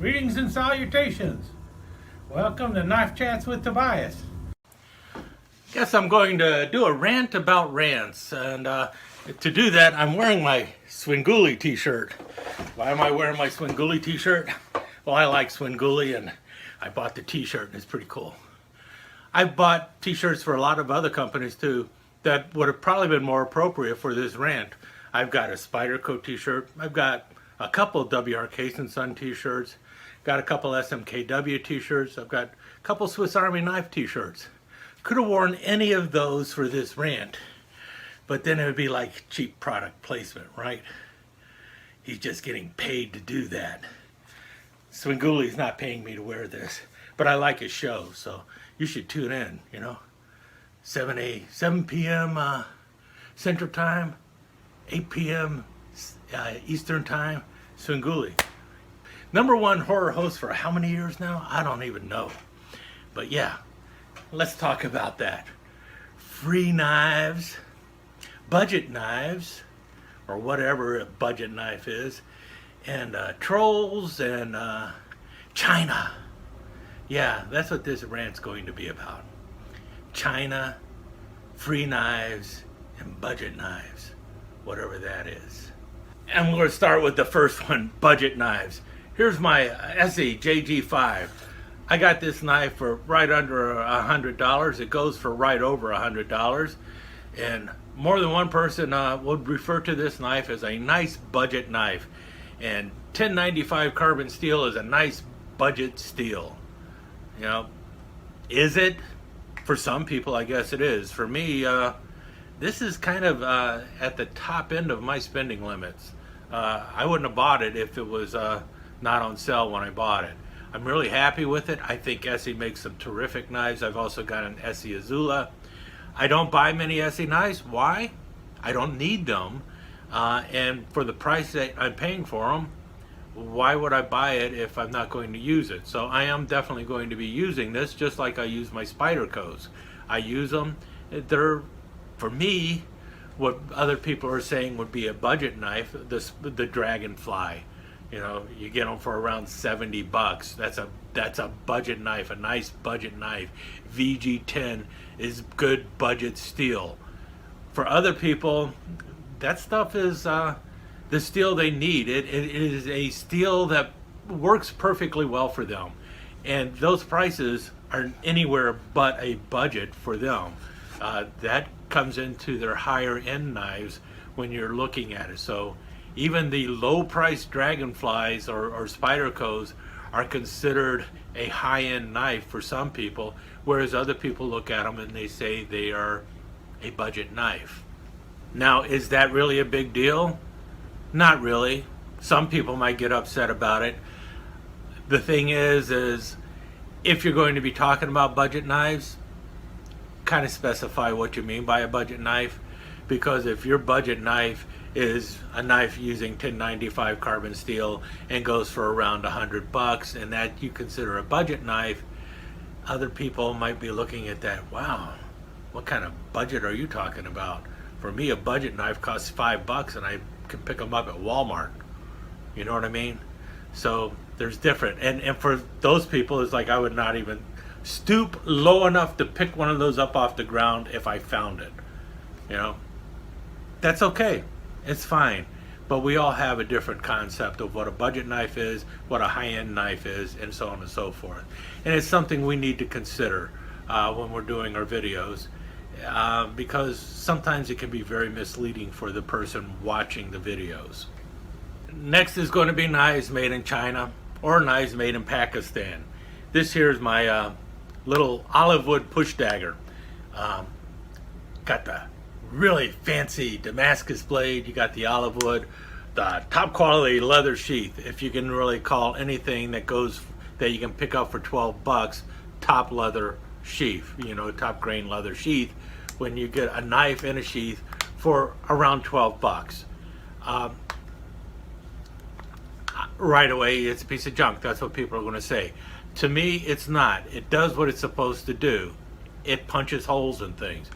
Greetings and salutations. Welcome to Knife Chats with Tobias. Guess I'm going to do a rant about rants, and to do that I'm wearing my Svengoolie T-Shirt. Why am I wearing my Svengoolie T-Shirt? Well, I like Svengoolie and I bought the T-shirt and it's pretty cool. I've bought T-shirts for a lot of other companies too that would have probably been more appropriate for this rant. I've got a Spyderco T-shirt, I've got a couple WRK & Son T-shirts, got a couple SMKW T-shirts, I've got a couple Swiss Army knife T-shirts. Could have worn any of those for this rant, but then it would be like cheap product placement, right? He's just getting paid to do that. Svengoolie's not paying me to wear this, but I like his show, so you should tune in, you know. 7 p.m. Central Time, 8 p.m. Eastern Time, Svengoolie. #1 horror host for how many years now? I don't even know. But yeah, let's talk about that. Free knives, budget knives, or whatever a budget knife is, and trolls and China. Yeah, that's what this rant's going to be about. China, free knives, and budget knives, whatever that is. And we're going to start with the first one, budget knives. Here's my Essie JG5. I got this knife for right under $100. It goes for right over $100. And more than one person would refer to this knife as a nice budget knife. And 1095 carbon steel is a nice budget steel. You know, is it? For some people, I guess it is. For me, this is kind of at the top end of my spending limits. I wouldn't have bought it if it was not on sale when I bought it. I'm really happy with it. I think Essie makes some terrific knives. I've also got an Essie Azula. I don't buy many Essie knives. Why? I don't need them. And for the price that I'm paying for them, why would I buy it if I'm not going to use it? So I am definitely going to be using this, just like I use my Spydercos. I use them. They're, for me, what other people are saying would be a budget knife, the Dragonfly. You know, you get them for around $70. That's a budget knife, a nice budget knife. VG10 is good budget steel. For other people, that stuff is the steel they need. It is a steel that works perfectly well for them, and those prices are anywhere but a budget for them. That comes into their higher end knives when you're looking at it. So even the low priced Dragonflies or Spydercos are considered a high-end knife for some people, whereas other people look at them and they say they are a budget knife. Now, is that really a big deal? Not really. Some people might get upset about it. The thing is if you're going to be talking about budget knives, kind of specify what you mean by a budget knife, because if your budget knife is a knife using 1095 carbon steel and goes for around $100 and that you consider a budget knife, other people might be looking at that, wow, what kind of budget are you talking about? For me, a budget knife costs $5 and I can pick them up at Walmart. You know what I mean? So there's different, and for those people, it's like I would not even stoop low enough to pick one of those up off the ground if I found it. You know, that's okay. It's fine. But we all have a different concept of what a budget knife is, what a high-end knife is, and so on and so forth. And it's something we need to consider when we're doing our videos, because sometimes it can be very misleading for the person watching the videos. Next is going to be knives made in China or knives made in Pakistan. This here is my little olive wood push dagger. Got the really fancy Damascus blade, you got the olive wood, the top quality leather sheath, if you can really call anything that you can pick up for $12 top leather sheath, you know, top grain leather sheath, when you get a knife and a sheath for around $12. Right away, it's a piece of junk. That's what people are going to say. To me, it's not. It does what it's supposed to do. It punches holes in things.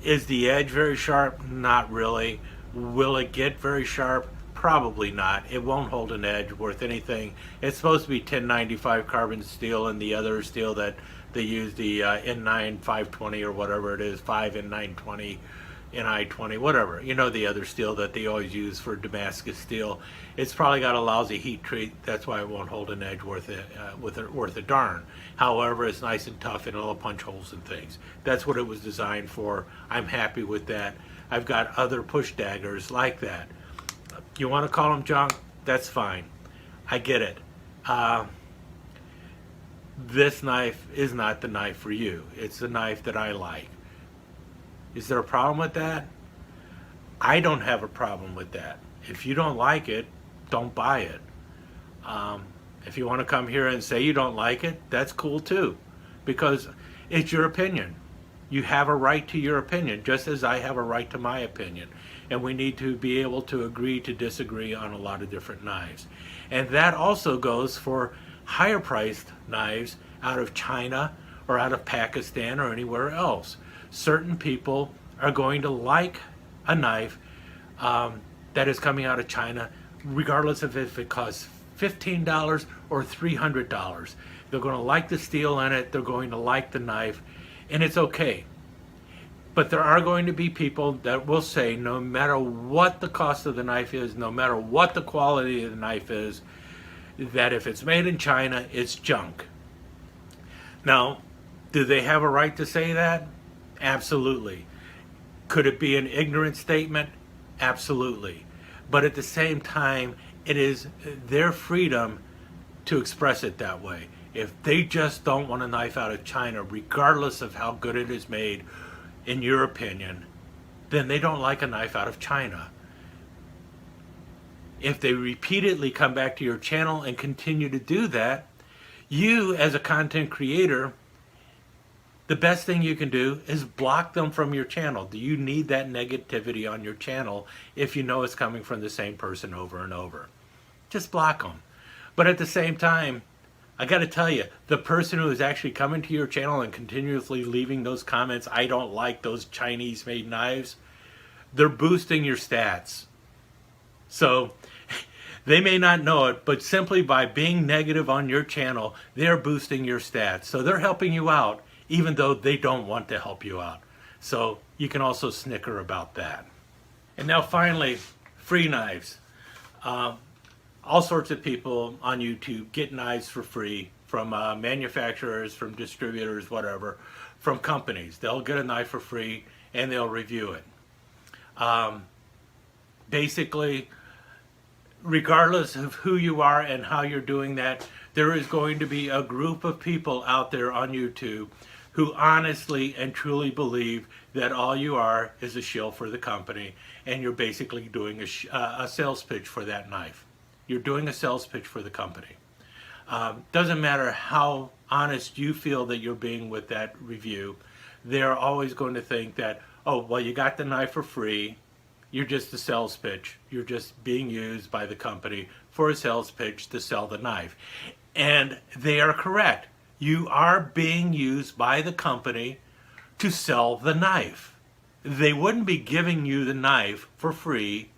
Is the edge very sharp? Not really. Will it get very sharp? Probably not. It won't hold an edge worth anything. It's supposed to be 1095 carbon steel, and the other steel that they use, the N9 520 or whatever it is, 5N920, NI20, whatever. You know, the other steel that they always use for Damascus steel. It's probably got a lousy heat treat. That's why it won't hold an edge worth a darn. However, it's nice and tough and it'll punch holes in things. That's what it was designed for. I'm happy with that. I've got other push daggers like that. You want to call them junk? That's fine. I get it. This knife is not the knife for you. It's the knife that I like. Is there a problem with that? I don't have a problem with that. If you don't like it, don't buy it. If you want to come here and say you don't like it, that's cool too, because it's your opinion. You have a right to your opinion, just as I have a right to my opinion. And we need to be able to agree to disagree on a lot of different knives. And that also goes for higher priced knives out of China or out of Pakistan or anywhere else. Certain people are going to like a knife that is coming out of China, regardless of if it costs $15 or $300. They're going to like the steel in it, they're going to like the knife, and it's okay. But there are going to be people that will say, no matter what the cost of the knife is, no matter what the quality of the knife is, that if it's made in China, it's junk. Now, do they have a right to say that? Absolutely. Could it be an ignorant statement? Absolutely. But at the same time, it is their freedom to express it that way. If they just don't want a knife out of China, regardless of how good it is made, in your opinion, then they don't like a knife out of China. If they repeatedly come back to your channel and continue to do that, you as a content creator, the best thing you can do is block them from your channel. Do you need that negativity on your channel if you know it's coming from the same person over and over? Just block them. But at the same time, I got to tell you, the person who is actually coming to your channel and continuously leaving those comments, I don't like those Chinese-made knives, they're boosting your stats. So they may not know it, but simply by being negative on your channel, they're boosting your stats. So they're helping you out, even though they don't want to help you out. So you can also snicker about that. And now finally, free knives. All sorts of people on YouTube get knives for free from manufacturers, from distributors, whatever, from companies. They'll get a knife for free and they'll review it. Basically, regardless of who you are and how you're doing that, there is going to be a group of people out there on YouTube who honestly and truly believe that all you are is a shill for the company, and you're basically doing a sales pitch for that knife. You're doing a sales pitch for the company. Doesn't matter how honest you feel that you're being with that review, they're always going to think that, oh, well, you got the knife for free, you're just a sales pitch. You're just being used by the company for a sales pitch to sell the knife. And they are correct. You are being used by the company to sell the knife. They wouldn't be giving you the knife for free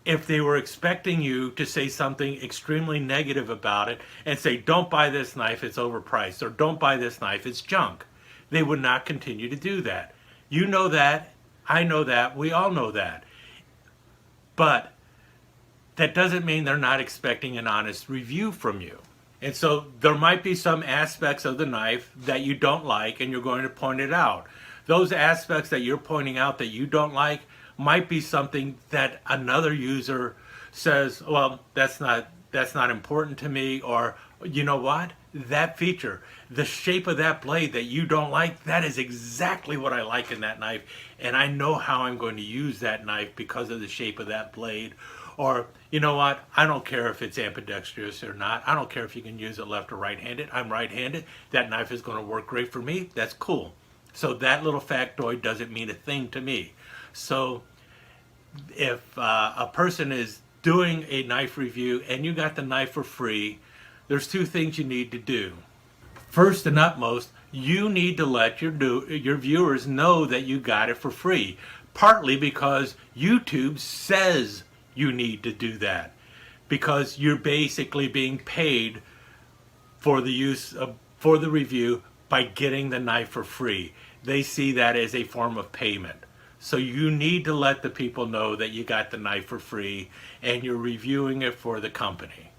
if they were expecting you to say something extremely negative about it and say, don't buy this knife, it's overpriced, or don't buy this knife, it's junk. They would not continue to do that. You know that, I know that, we all know that. But that doesn't mean they're not expecting an honest review from you. And so there might be some aspects of the knife that you don't like, and you're going to point it out. Those aspects that you're pointing out that you don't like might be something that another user says, well, that's not important to me, or you know what? That feature, the shape of that blade that you don't like, that is exactly what I like in that knife, and I know how I'm going to use that knife because of the shape of that blade. Or, you know what, I don't care if it's ambidextrous or not. I don't care if you can use it left or right-handed. I'm right-handed. That knife is going to work great for me. That's cool. So that little factoid doesn't mean a thing to me. So if a person is doing a knife review and you got the knife for free, there's two things you need to do. First and utmost, you need to let your viewers know that you got it for free. Partly because YouTube says you need to do that, because you're basically being paid for the for the review by getting the knife for free. They see that as a form of payment. So you need to let the people know that you got the knife for free and you're reviewing it for the company.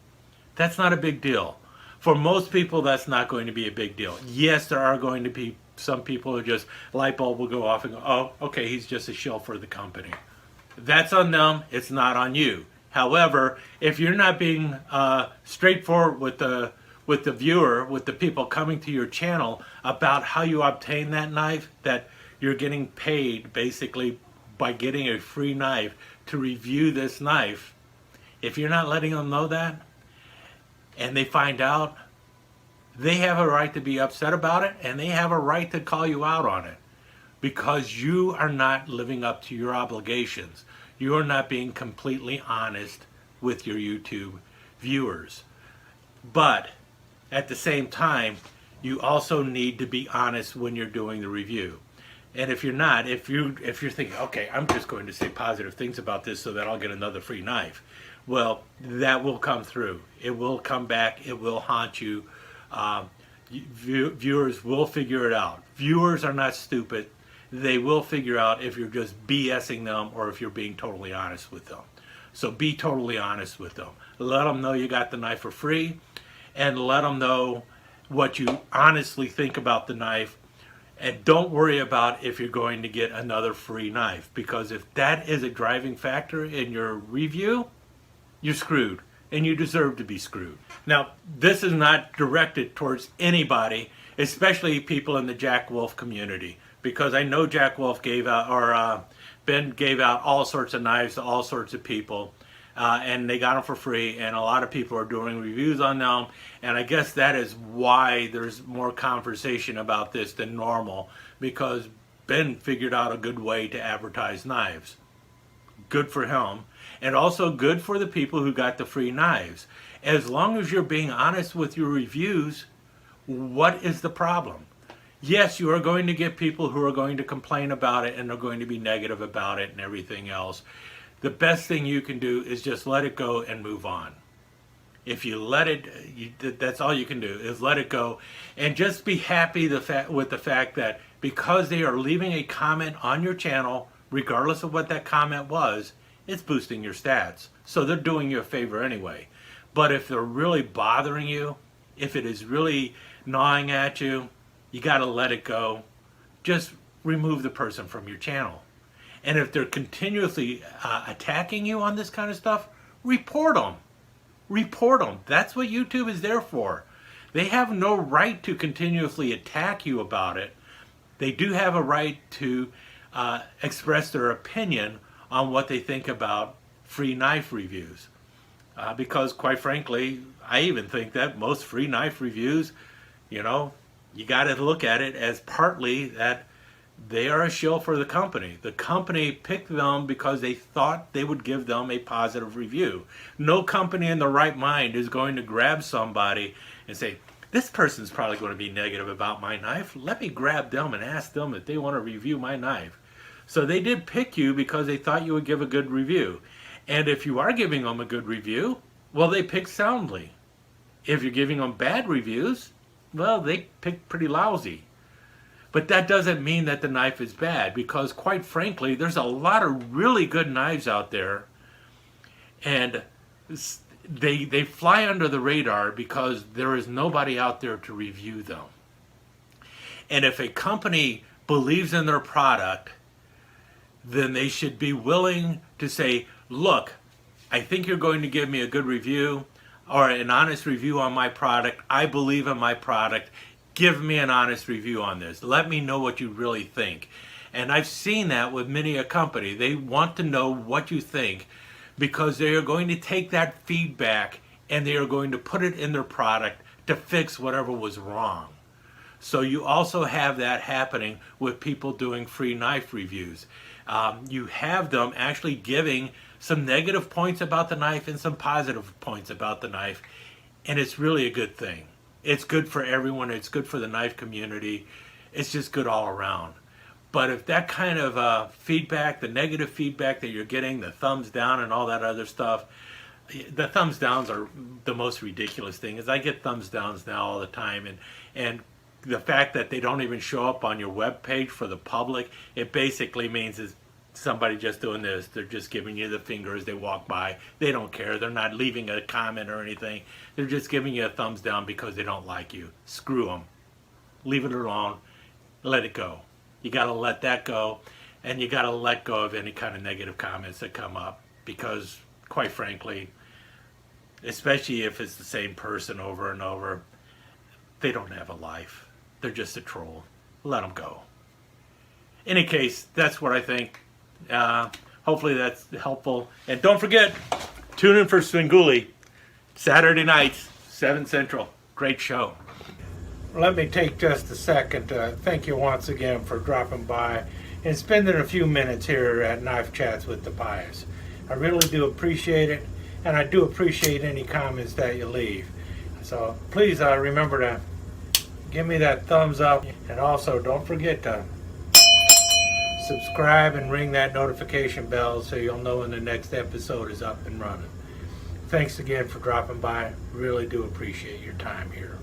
That's not a big deal. For most people, that's not going to be a big deal. Yes, there are going to be some people who just, light bulb will go off and go, oh, okay, he's just a shill for the company. That's on them. It's not on you. However, if you're not being straightforward with the viewer, with the people coming to your channel about how you obtain that knife, that you're getting paid basically by getting a free knife to review this knife, if you're not letting them know that, and they find out, they have a right to be upset about it, and they have a right to call you out on it, because you are not living up to your obligations. You are not being completely honest with your YouTube viewers. But at the same time, you also need to be honest when you're doing the review. And if you're not, if you're thinking, okay, I'm just going to say positive things about this so that I'll get another free knife, well, that will come through. It will come back. It will haunt you. Viewers will figure it out. Viewers are not stupid. They will figure out if you're just BSing them or if you're being totally honest with them. So be totally honest with them. Let them know you got the knife for free, and let them know what you honestly think about the knife. And don't worry about if you're going to get another free knife, because if that is a driving factor in your review, you're screwed, and you deserve to be screwed. Now, this is not directed towards anybody, especially people in the Jack Wolf community, because I know Jack Wolf gave out, or Ben gave out all sorts of knives to all sorts of people, and they got them for free, and a lot of people are doing reviews on them, and I guess that is why there's more conversation about this than normal, because Ben figured out a good way to advertise knives. Good for him, and also good for the people who got the free knives. As long as you're being honest with your reviews, what is the problem? Yes, you are going to get people who are going to complain about it and are going to be negative about it and everything else. The best thing you can do is just let it go and move on. If you let it, that's all you can do, is let it go, and just be happy with the fact that because they are leaving a comment on your channel, regardless of what that comment was, it's boosting your stats. So they're doing you a favor anyway. But if they're really bothering you, if it is really gnawing at you, you got to let it go. Just remove the person from your channel. And if they're continuously attacking you on this kind of stuff, report them. Report them. That's what YouTube is there for. They have no right to continuously attack you about it. They do have a right to express their opinion on what they think about free knife reviews. Because quite frankly, I even think that most free knife reviews, you know, you got to look at it as partly that they are a shill for the company. The company picked them because they thought they would give them a positive review. No company in the right mind is going to grab somebody and say, this person's probably going to be negative about my knife. Let me grab them and ask them if they want to review my knife. So they did pick you because they thought you would give a good review. And if you are giving them a good review, well, they picked soundly. If you're giving them bad reviews, well, they picked pretty lousy. But that doesn't mean that the knife is bad, because quite frankly, there's a lot of really good knives out there, and they fly under the radar because there is nobody out there to review them. And if a company believes in their product, then they should be willing to say, look, I think you're going to give me a good review or an honest review on my product. I believe in my product. Give me an honest review on this. Let me know what you really think. And I've seen that with many a company. They want to know what you think because they are going to take that feedback and they are going to put it in their product to fix whatever was wrong. So you also have that happening with people doing free knife reviews. You have them actually giving some negative points about the knife and some positive points about the knife, and it's really a good thing. It's good for everyone. It's good for the knife community. It's just good all around. But if that kind of feedback, the negative feedback that you're getting, the thumbs down and all that other stuff, the thumbs downs are the most ridiculous thing. Is I get thumbs downs now all the time, and the fact that they don't even show up on your web page for the public, it basically means is somebody just doing this. They're just giving you the finger as they walk by. They don't care. They're not leaving a comment or anything. They're just giving you a thumbs down because they don't like you. Screw them. Leave it alone. Let it go. You got to let that go, and you got to let go of any kind of negative comments that come up, because quite frankly, especially if it's the same person over and over, they don't have a life. They're just a troll. Let them go. In any case, that's what I think. Hopefully that's helpful. And don't forget, tune in for Svengoolie, Saturday nights, 7 Central. Great show. Let me take just a second to thank you once again for dropping by and spending a few minutes here at Knife Chats with Tobias. I really do appreciate it, and I do appreciate any comments that you leave. So please remember to give me that thumbs up, and also don't forget to subscribe and ring that notification bell so you'll know when the next episode is up and running. Thanks again for dropping by. Really do appreciate your time here.